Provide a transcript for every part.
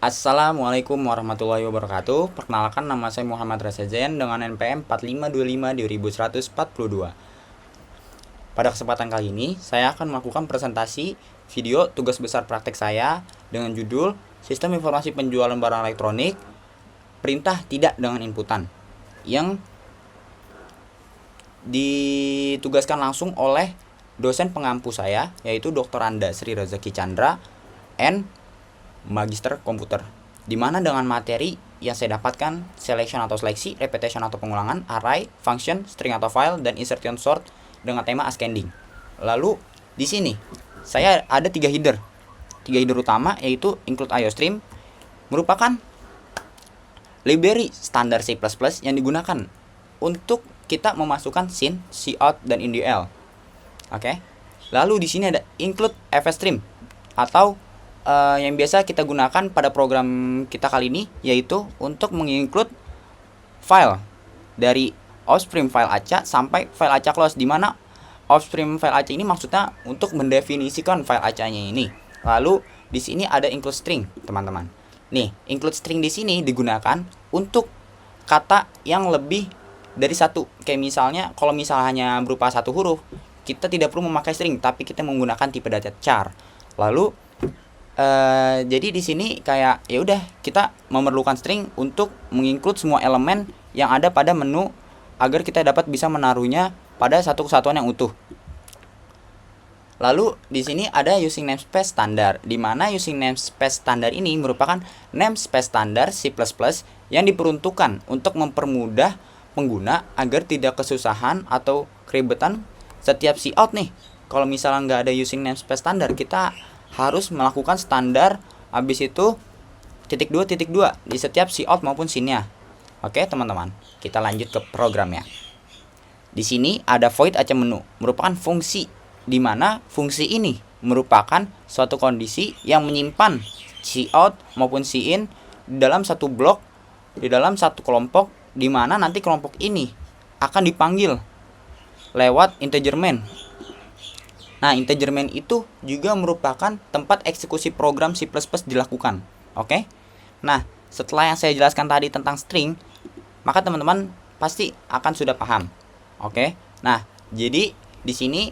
Assalamualaikum warahmatullahi wabarakatuh. Perkenalkan, nama saya Muhammad Reza Zain dengan NPM 4525-2142. Pada kesempatan kali ini, saya akan melakukan presentasi video tugas besar praktek saya dengan judul Sistem Informasi Penjualan Barang Elektronik, Perintah Tidak dengan Inputan, yang ditugaskan langsung oleh dosen pengampu saya, yaitu Dr. Anda Sri Rezeki Chandra N. Magister Komputer, di mana dengan materi yang saya dapatkan selection atau seleksi, repetition atau pengulangan, array, function, string atau file, dan insertion sort dengan tema ascending. Lalu di sini saya ada tiga header utama, yaitu include IOStream, merupakan library standar C++ yang digunakan untuk kita memasukkan scene, cout, dan indl. Oke. Lalu di sini ada include fstream atau yang biasa kita gunakan pada program kita kali ini, yaitu untuk menginclude file dari offstream file acak sampai file acak close, di mana offstream file acak ini maksudnya untuk mendefinisikan file acaknya ini. Lalu di sini ada include string, teman-teman. Nih, include string di sini digunakan untuk kata yang lebih dari satu. Kayak misalnya kalau misalnya hanya berupa satu huruf, kita tidak perlu memakai string, tapi kita menggunakan tipe data char. Lalu jadi di sini kayak ya udah, kita memerlukan string untuk menginclude semua elemen yang ada pada menu agar kita dapat bisa menaruhnya pada satu kesatuan yang utuh. Lalu di sini ada using namespace standar, di mana using namespace standar ini merupakan namespace standar C++ yang diperuntukkan untuk mempermudah pengguna agar tidak kesusahan atau keribetan setiap cout nih. Kalau misalnya nggak ada using namespace standar, kita harus melakukan standar habis itu *2.2 di setiap cout maupun scene-nya. Oke, teman-teman, kita lanjut ke programnya. Di sini ada void acak menu, merupakan fungsi di mana fungsi ini merupakan suatu kondisi yang menyimpan cout maupun scene di dalam satu blok, di dalam satu kelompok, di mana nanti kelompok ini akan dipanggil lewat integer main. Nah, integer main itu juga merupakan tempat eksekusi program C++ dilakukan. Oke. Nah, setelah yang saya jelaskan tadi tentang string, maka teman-teman pasti akan sudah paham. Oke. Nah, jadi di sini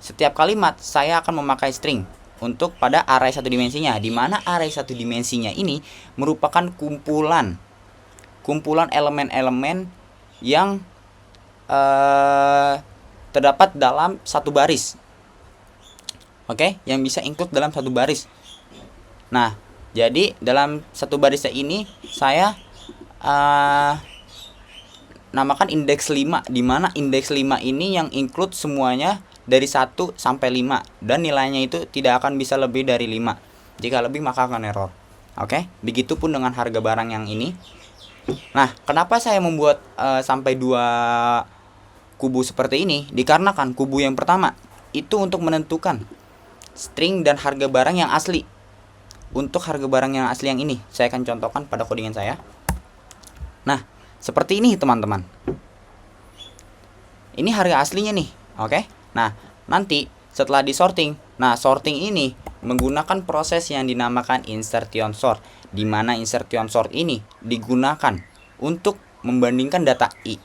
setiap kalimat saya akan memakai string untuk pada array satu dimensinya, di mana array satu dimensinya ini merupakan kumpulan elemen-elemen yang terdapat dalam satu baris. Oke, yang bisa include dalam satu baris. Nah, jadi dalam satu barisnya ini saya namakan indeks 5, di mana indeks 5 ini yang include semuanya dari 1 sampai 5, dan nilainya itu tidak akan bisa lebih dari 5. Jika lebih maka akan error. Oke, begitupun dengan harga barang yang ini. Nah, kenapa saya membuat sampai 2 kubu seperti ini? Dikarenakan kubu yang pertama itu untuk menentukan string dan harga barang yang asli. Untuk harga barang yang asli yang ini, saya akan contohkan pada codingan saya. Nah, seperti ini teman-teman. Ini harga aslinya nih, oke? Nah, nanti setelah disorting, nah sorting ini menggunakan proses yang dinamakan insertion sort, di mana insertion sort ini digunakan untuk membandingkan data I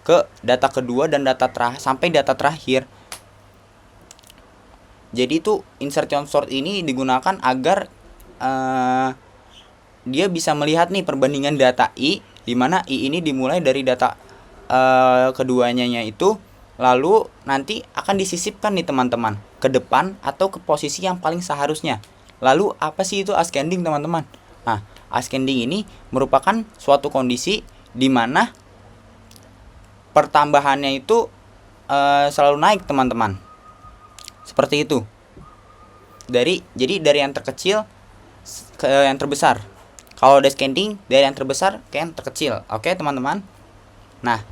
ke data kedua dan data terakhir sampai data terakhir. Jadi itu insertion sort ini digunakan agar dia bisa melihat nih perbandingan data I, di mana I ini dimulai dari data keduanya itu, lalu nanti akan disisipkan nih teman-teman ke depan atau ke posisi yang paling seharusnya. Lalu apa sih itu ascending, teman-teman? Nah, ascending ini merupakan suatu kondisi di mana pertambahannya itu selalu naik, teman-teman. Seperti itu. Jadi dari yang terkecil ke yang terbesar. Kalau descending, dari yang terbesar ke yang terkecil. Oke, teman-teman. Nah,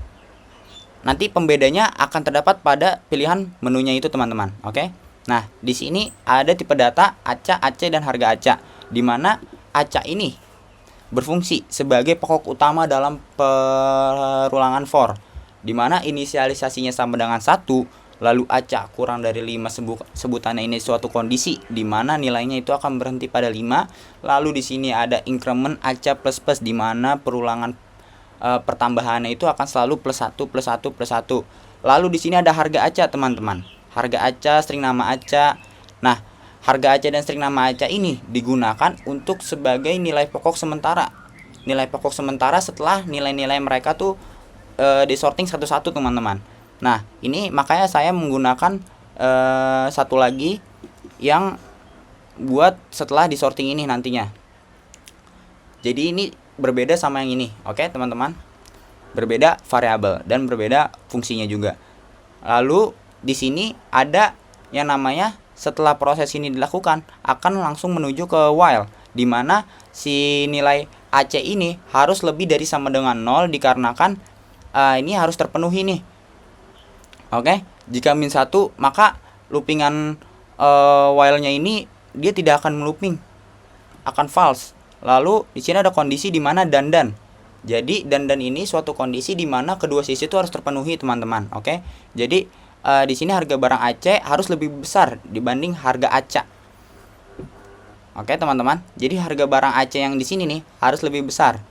nanti pembedanya akan terdapat pada pilihan menunya itu, teman-teman. Oke. Nah, di sini ada tipe data acak, acak, dan harga acak, di mana acak ini berfungsi sebagai pokok utama dalam perulangan for, di mana inisialisasinya sama dengan 1 lalu acak kurang dari 5 sebutannya ini suatu kondisi di mana nilainya itu akan berhenti pada 5. Lalu di sini ada increment acak plus plus di mana perulangan pertambahannya itu akan selalu plus 1 plus 1 plus 1. Lalu di sini ada harga acak, teman-teman. Harga acak, string nama acak. Nah, harga acak dan string nama acak ini digunakan untuk sebagai nilai pokok sementara. Nilai pokok sementara setelah nilai-nilai mereka tuh disorting satu-satu, teman-teman. Nah, ini makanya saya menggunakan satu lagi yang buat setelah disorting ini nantinya. Jadi ini berbeda sama yang ini, oke teman-teman? Berbeda variabel dan berbeda fungsinya juga. Lalu di sini ada yang namanya setelah proses ini dilakukan akan langsung menuju ke while, di mana si nilai AC ini harus lebih dari sama dengan 0 dikarenakan ini harus terpenuhi nih. Oke, jika min 1 maka loopingan while-nya ini dia tidak akan melooping, akan false. Lalu di sini ada kondisi di mana dan. Jadi dan ini suatu kondisi di mana kedua sisi itu harus terpenuhi, teman-teman. Oke. Jadi di sini harga barang AC harus lebih besar dibanding harga acak. Oke, teman-teman. Jadi harga barang AC yang di sini nih harus lebih besar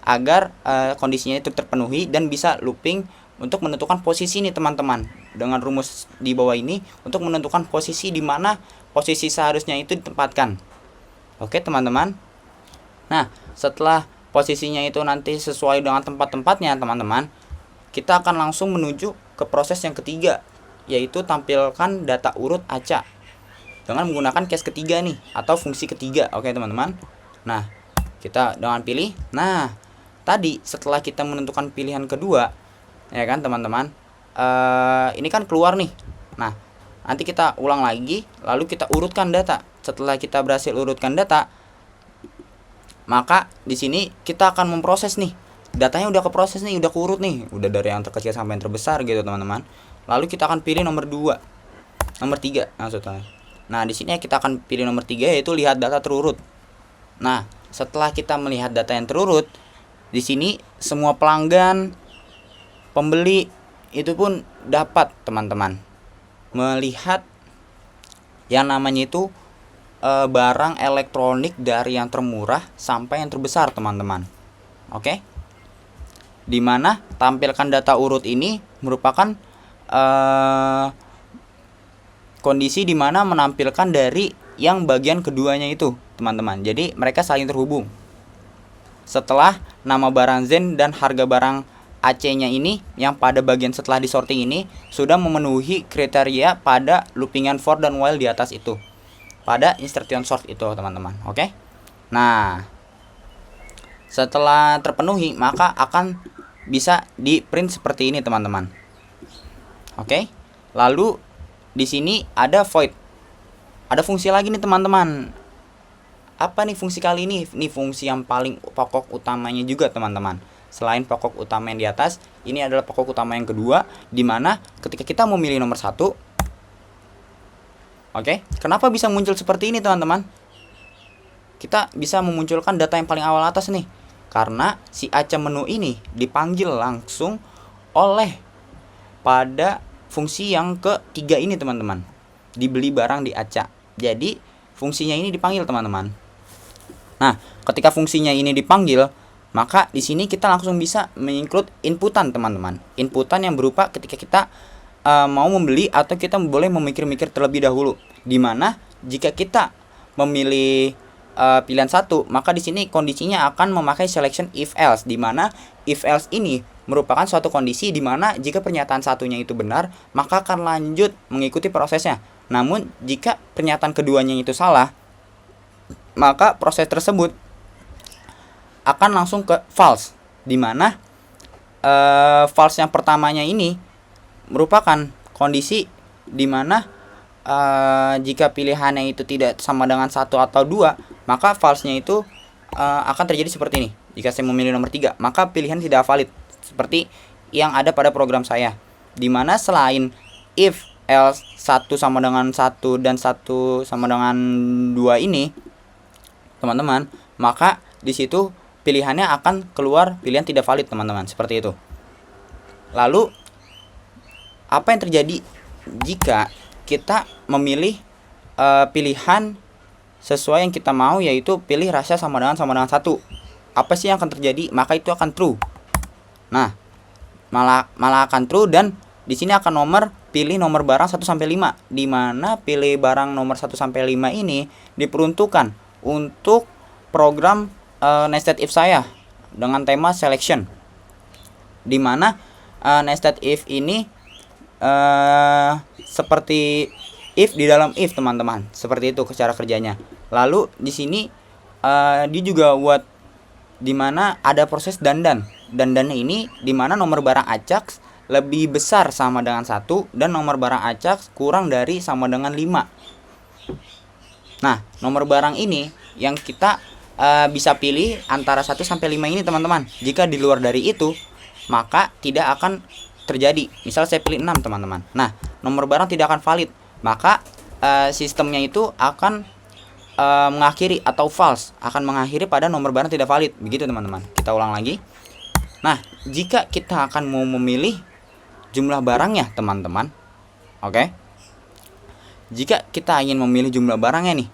agar kondisinya itu terpenuhi dan bisa looping untuk menentukan posisi nih, teman-teman. Dengan rumus di bawah ini untuk menentukan posisi di mana posisi seharusnya itu ditempatkan. Oke, teman-teman. Nah, setelah posisinya itu nanti sesuai dengan tempat-tempatnya, teman-teman, kita akan langsung menuju ke proses yang ketiga, yaitu tampilkan data urut acak dengan menggunakan case ketiga nih atau fungsi ketiga. Oke, teman-teman. Nah, kita dengan pilih. Nah, tadi setelah kita menentukan pilihan kedua, ya kan, teman-teman, ini kan keluar nih. Nah, nanti kita ulang lagi, lalu kita urutkan data. Setelah kita berhasil urutkan data, maka di sini kita akan memproses nih. Datanya udah keproses nih, udah keurut nih, udah dari yang terkecil sampai yang terbesar gitu, teman-teman. Lalu kita akan pilih nomor 3 maksudnya. Nah, di sini kita akan pilih nomor 3, yaitu lihat data terurut. Nah, setelah kita melihat data yang terurut, di sini semua pelanggan, pembeli itu pun dapat, teman-teman, melihat yang namanya itu barang elektronik dari yang termurah sampai yang terbesar, teman-teman. Oke. Dimana tampilkan data urut ini merupakan kondisi dimana menampilkan dari yang bagian keduanya itu, teman-teman. Jadi mereka saling terhubung. Setelah nama barang Zen dan harga barang AC-nya ini yang pada bagian setelah disorting ini sudah memenuhi kriteria pada loopingan for dan while di atas itu, pada instruction sort itu, teman-teman. Oke. Nah, setelah terpenuhi maka akan bisa di print seperti ini, teman-teman. Oke. Lalu di sini ada void. Ada fungsi lagi nih, teman-teman. Apa nih fungsi kali ini? Ini fungsi yang paling pokok utamanya juga, teman-teman. Selain pokok utama yang di atas, ini adalah pokok utama yang kedua, di mana ketika kita memilih nomor 1, oke, kenapa bisa muncul seperti ini, teman-teman? Kita bisa memunculkan data yang paling awal atas nih, karena si acak menu ini dipanggil langsung oleh pada fungsi yang ketiga ini, teman-teman. Dibeli barang di acak. Jadi fungsinya ini dipanggil, teman-teman. Nah, ketika fungsinya ini dipanggil, maka di sini kita langsung bisa menginclude inputan, teman-teman. Inputan yang berupa ketika kita mau membeli atau kita boleh memikir-mikir terlebih dahulu. Dimana jika kita memilih pilihan 1, maka di sini kondisinya akan memakai selection if else, dimana if else ini merupakan suatu kondisi dimana jika pernyataan satunya itu benar, maka akan lanjut mengikuti prosesnya. Namun jika pernyataan keduanya itu salah, maka proses tersebut akan langsung ke false, dimana false yang pertamanya ini merupakan kondisi dimana jika pilihannya itu tidak sama dengan 1 atau 2, maka false-nya itu akan terjadi seperti ini. Jika saya memilih nomor 3, maka pilihan tidak valid, seperti yang ada pada program saya, dimana selain if else 1 sama dengan 1 dan 1 sama dengan 2 ini, teman-teman, maka di situ pilihannya akan keluar pilihan tidak valid, teman-teman, seperti itu. Lalu apa yang terjadi jika kita memilih pilihan sesuai yang kita mau, yaitu pilih rahasia sama dengan 1, apa sih yang akan terjadi? Maka itu akan true. Nah, malah akan true, dan di sini akan pilih nomor barang 1 sampai 5, di mana pilih barang nomor 1 sampai 5 ini diperuntukkan untuk program nested if saya dengan tema selection, di mana nested if ini seperti if di dalam if, teman-teman. Seperti itu cara kerjanya. Lalu di sini dia juga buat dimana ada proses dandan. Dandannya ini dimana nomor barang acak lebih besar sama dengan 1 dan nomor barang acak kurang dari sama dengan 5. Nah, nomor barang ini yang kita bisa pilih antara 1 sampai 5 ini, teman-teman. Jika di luar dari itu, maka tidak akan terjadi. Misal saya pilih 6, teman-teman. Nah, nomor barang tidak akan valid. Maka sistemnya itu akan mengakhiri atau false, akan mengakhiri pada nomor barang tidak valid. Begitu, teman-teman. Kita ulang lagi. Nah, jika kita akan mau memilih jumlah barangnya, teman-teman. Oke. Jika kita ingin memilih jumlah barangnya nih,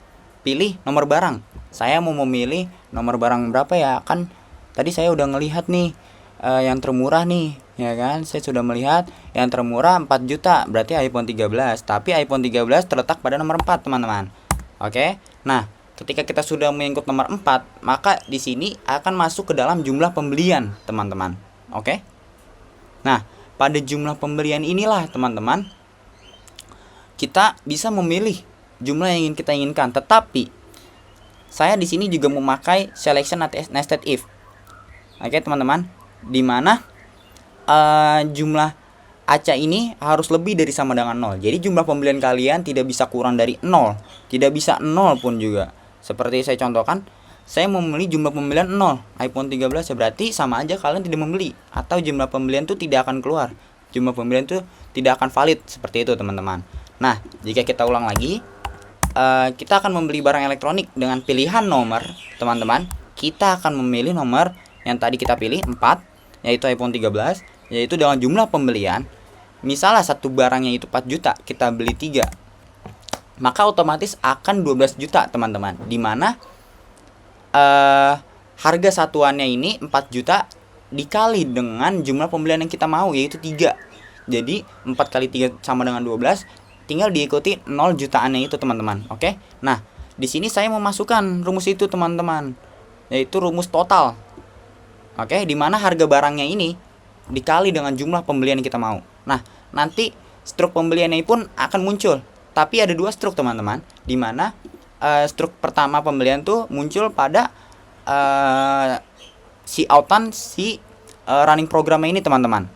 pilih nomor barang. Saya mau memilih nomor barang berapa ya? Kan tadi saya udah ngelihat nih yang termurah nih, ya kan? Saya sudah melihat yang termurah 4 juta, berarti iPhone 13. Tapi iPhone 13 terletak pada nomor 4, teman-teman. Oke. Nah, ketika kita sudah mengikut nomor 4, maka di sini akan masuk ke dalam jumlah pembelian, teman-teman. Oke. Nah, pada jumlah pembelian inilah, teman-teman, kita bisa memilih jumlah yang ingin kita inginkan. Tetapi saya di sini juga memakai selection nested if. Oke, teman-teman, di mana jumlah acak ini harus lebih dari sama dengan 0. Jadi jumlah pembelian kalian tidak bisa kurang dari 0, tidak bisa 0 pun juga. Seperti saya contohkan, saya memilih jumlah pembelian 0, iPhone 13, ya berarti sama aja kalian tidak membeli, atau jumlah pembelian itu tidak akan keluar. Jumlah pembelian itu tidak akan valid, seperti itu, teman-teman. Nah, jika kita ulang lagi, kita akan membeli barang elektronik dengan pilihan nomor, teman-teman. Kita akan memilih nomor yang tadi kita pilih 4, yaitu iPhone 13, yaitu dengan jumlah pembelian. Misalnya satu barangnya itu 4 juta, kita beli 3, maka otomatis akan 12 juta, teman-teman. Dimana harga satuannya ini 4 juta dikali dengan jumlah pembelian yang kita mau, yaitu 3. Jadi 4 kali 3 sama dengan 12, tinggal diikuti 0 jutaannya itu, teman-teman. Oke. Nah, di sini saya memasukkan rumus itu, teman-teman, yaitu rumus total. Oke, dimana harga barangnya ini dikali dengan jumlah pembelian yang kita mau. Nah, nanti struk pembeliannya pun akan muncul. Tapi ada 2 struk, teman-teman, dimana struk pertama pembelian tuh muncul pada si outan si running programnya ini, teman-teman.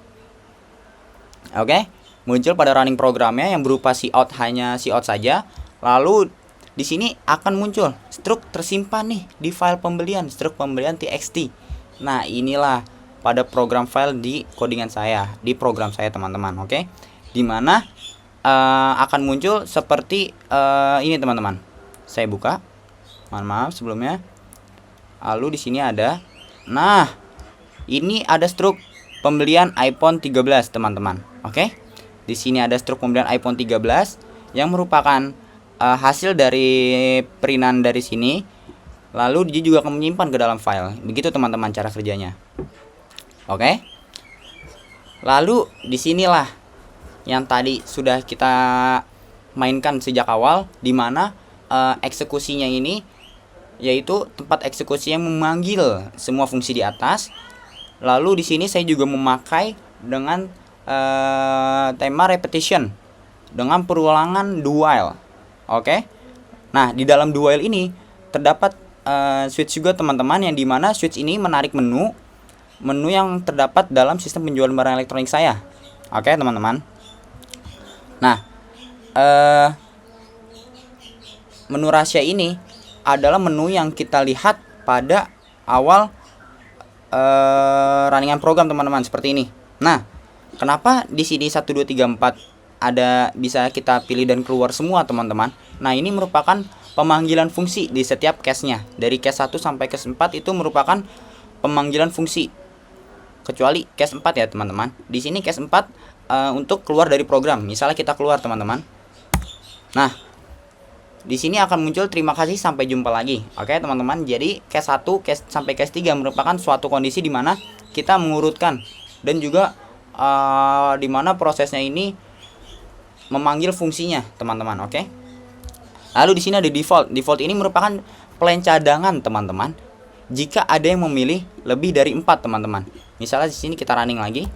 Oke, muncul pada running programnya yang berupa si out, hanya si out saja. Lalu di sini akan muncul struk tersimpan nih di file pembelian, struk pembelian txt. Nah, inilah pada program file di codingan saya, di program saya, teman-teman. Oke, dimana akan muncul seperti ini, teman-teman. Saya buka, mohon maaf sebelumnya. Lalu di sini ada, nah, ini ada struk pembelian iPhone 13, teman-teman. Oke, di sini ada struk pembelian iPhone 13 yang merupakan hasil dari printan dari sini. Lalu dia juga akan menyimpan ke dalam file. Begitu, teman-teman, cara kerjanya. Oke. Lalu disinilah yang tadi sudah kita mainkan sejak awal, dimana eksekusinya ini yaitu tempat eksekusi yang memanggil semua fungsi di atas. Lalu di sini saya juga memakai dengan tema repetition dengan perulangan do while. Oke. Nah, di dalam do while ini terdapat switch juga, teman-teman, yang dimana switch ini menarik menu yang terdapat dalam sistem penjualan barang elektronik saya. Oke, teman-teman. Nah, menu rahasia ini adalah menu yang kita lihat pada awal runningan program, teman-teman, seperti ini. Nah, kenapa di sini 1 2 3 4 ada bisa kita pilih dan keluar semua, teman-teman? Nah, ini merupakan pemanggilan fungsi di setiap case-nya. Dari case 1 sampai case 4 itu merupakan pemanggilan fungsi. Kecuali case 4 ya, teman-teman. Di sini case 4 untuk keluar dari program. Misalnya kita keluar, teman-teman. Nah, di sini akan muncul terima kasih sampai jumpa lagi. Oke, teman-teman. Jadi case 1 sampai case 3 merupakan suatu kondisi di mana kita mengurutkan dan juga di mana prosesnya ini memanggil fungsinya, teman-teman. Oke. Lalu di sini ada default. Default ini merupakan plan cadangan, teman-teman. Jika ada yang memilih lebih dari 4, teman-teman. Misalnya di sini kita running lagi.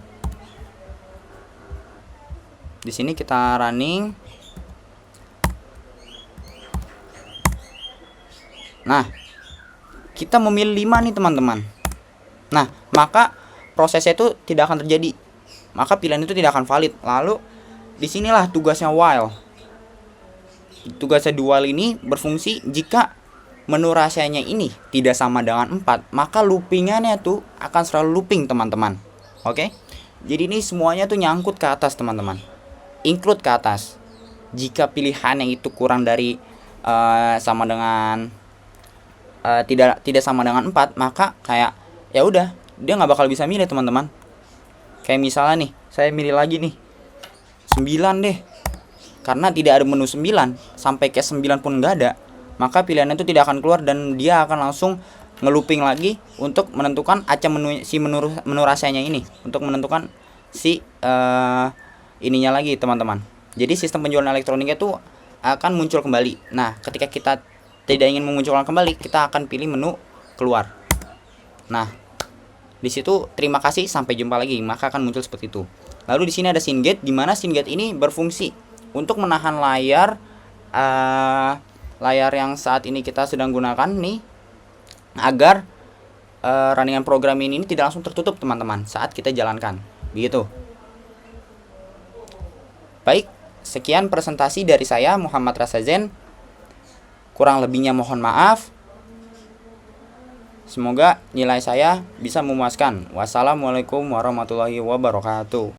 Di sini kita running. Nah, kita memilih 5 nih, teman-teman. Nah, maka prosesnya itu tidak akan terjadi. Maka pilihan itu tidak akan valid. Lalu disinilah tugasnya while. Tugasnya while ini berfungsi jika menu rahasianya ini tidak sama dengan 4, maka loopingannya tuh akan selalu looping, teman-teman. Oke. Jadi ini semuanya tuh nyangkut ke atas, teman-teman. Include ke atas. Jika pilihannya itu kurang dari sama dengan tidak sama dengan 4, maka kayak ya udah, dia nggak bakal bisa milih, teman-teman. Kayak misalnya nih, saya milih lagi nih 9 deh. Karena tidak ada menu 9 sampai ke 9 pun nggak ada, maka pilihannya itu tidak akan keluar dan dia akan langsung ngelooping lagi untuk menentukan acam menu rasanya ini, untuk menentukan si ininya lagi, teman-teman. Jadi sistem penjualan elektroniknya itu akan muncul kembali. Nah, ketika kita tidak ingin memunculkan kembali, kita akan pilih menu keluar. Nah, di situ terima kasih sampai jumpa lagi, maka akan muncul seperti itu. Lalu di sini ada scene gate, di mana scene gate ini berfungsi untuk menahan layar yang saat ini kita sedang gunakan nih, agar runningan program ini tidak langsung tertutup, teman-teman, saat kita jalankan. Begitu. Baik, sekian presentasi dari saya, Muhammad Rasazen. Kurang lebihnya mohon maaf. Semoga nilai saya bisa memuaskan. Wassalamualaikum warahmatullahi wabarakatuh.